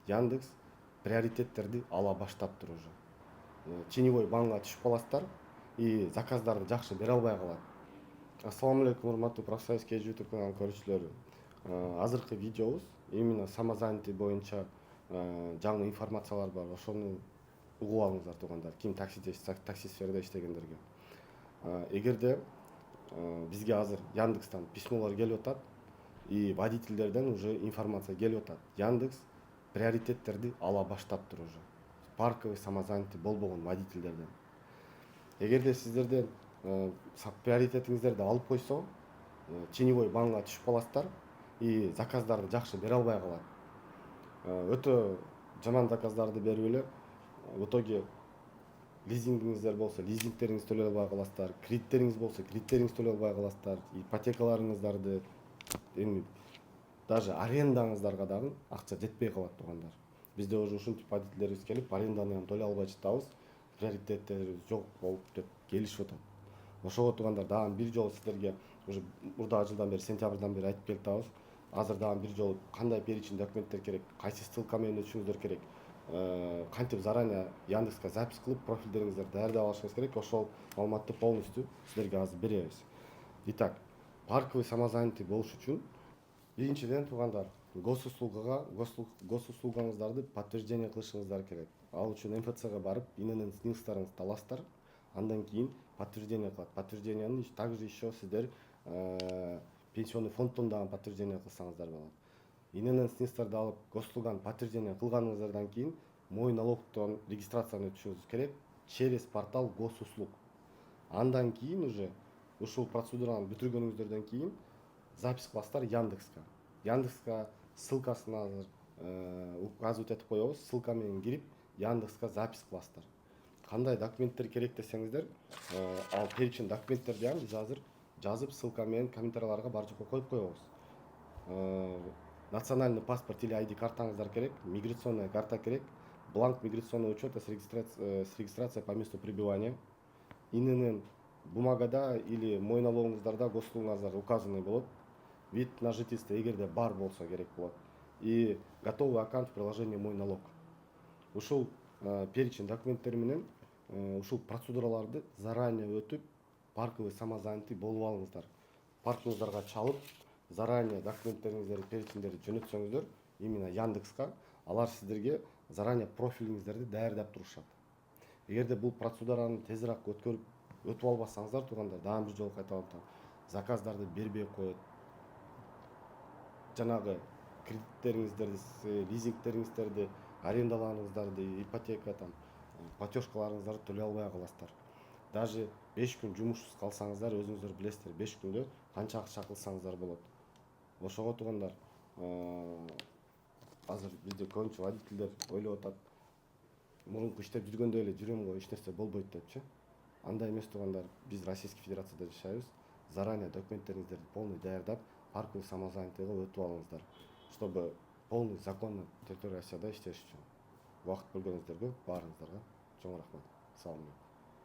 Яндекс приоритеттерди ала баштаптыр уже. Теневой банга түшүп каласыздар и заказдарды жакшы бере албай калат. Ассаламу алейкум, урматтуу профсоюз YouTube каналын көрүүчүлөрү. Азыркы видеобуз именно самозанятый боюнча жаңы информациялар бар. Ошону угуп алыңыздар туугандар. Ким такси сферада иштегендерге. Эгерде бизге азыр Яндекстан письмолор келип атат и водительдерден уже информация келип атат. Яндекс приоритеттерди ала баштаптыр уже. Парковый самозанятый болбогон водительдерден. Эгерде сиздерден приоритетиңиздерди алып койсо, теневой банга түшүп каласыздар и заказдарды жакшы бере албай калат. Өтө жаман заказдарды берип эле в итоге лизингиңиздер болсо, лизингтериңизди төлөй албай каласыздар, кредиттериңиз болсо, кредиттериңизди төлөй албай каласыздар, ипотекаларыңыздарды, эми даже арендаңыздарга дагы акча жетпей калат туугандар. Бизде уже ушинтип водительдерибиз келип, аренданы төлөй албай жатабыз, приоритеттерибиз жок болуп деп келишип атат. Ошого туугандар дагы бир жолу сиздерге уже мурдагы жылдан бери, сентябрдан бери айтып келатабыз. Азыр дагы бир жолу кандай перечень документтер керек, кайсы ссылка менен өтүшүңүздөр керек, кантип заранее Яндекска запись кылып профилдериңиздерди даярдап алышыңыз керек. Ошол маалыматты полностью сиздерге азыр беребиз. Итак, парковый самозанятый болуш үчүн биринчиден туугандар госуслугаңыздарды подтверждение кылышыңыздар керек. Ал үчүн МФЦга барып, ИНН СНИЛСтарыңызды аласыздар. Андан кийин подтверждение кылат. Подтверждениени также еще сиздер пенсионный фонддон дагы подтверждение кылсаңыздар болот. ИНН СНИЛСтарды алып, госуслуганы подтверждение кылганыңыздардан кийин мой налогтон регистрацияны өтүшүңүз керек через портал госуслуг. Андан кийин уже ушул процедураны бүтүргөнүңүздөрдөн кийин запись кыласыздар Яндекска. Яндекска ссылкасын азыр указывать этип коебуз. Ссылка менен кирип Яндекска запись кыласыздар. Кандай документтер керек десеңиздер, ал перечень документтерди биз азыр жазып ссылка менен комментарийларга бар жакка коюп коебуз. Национальный паспорт или ID картаңыздар керек, миграционная карта керек, бланк миграционного учета с регистрацией по месту пребывания. ИНН бумагада или мой налогуңуздарда госуслугуңуздар указанный болот. Вид на жительство эгерде бар болсо керек болот. И готовый аккаунт в приложении мой налог. Ушул перечень документтер менен ушул процедураларды заранее өтүп, парковый самозанятый болуп алыңыздар. Паркыңыздарга чалып, заранее документтериңиздерди, перечендерди жөнөтсөңүздөр, именно Яндекска, алар сиздерге заранее профилиңиздерди даярдап турушат. Эгерде бул процедураны тезирээк өтүп албасаңыздар туугандар, дагы бир жолу кайталап атам, заказдарды бербей коет. Жанагы кредиттериңиздерди, лизингтериңиздерди, арендаларыңыздарды, ипотека, платежкаларыңыздарды төлөй албай каласыздар. Даже 5 күн жумушсуз калсаңыздар, өзүңүздөр билесиздер, 5 күндө канча акча кылсаңыздар болот. Ошого туугандар, азыр бизде көбүнчө водительдер ойлоп атат, мурунку иштеп жүргөндөй эле жүрөм го, эч нерсе болбойт депчи. Андай эмес туугандар, биз Российский Федерацияда жашайбыз. Заранее документтериңиздерди полный даярдап, парковый самозанятыйга өтүп алыңыздар, чтобы полный законный территория Россияда иштеш үчүн. Убакыт бөлгөнүңүздөргө баарыңыздарга чоң рахмат. Салам алейкум.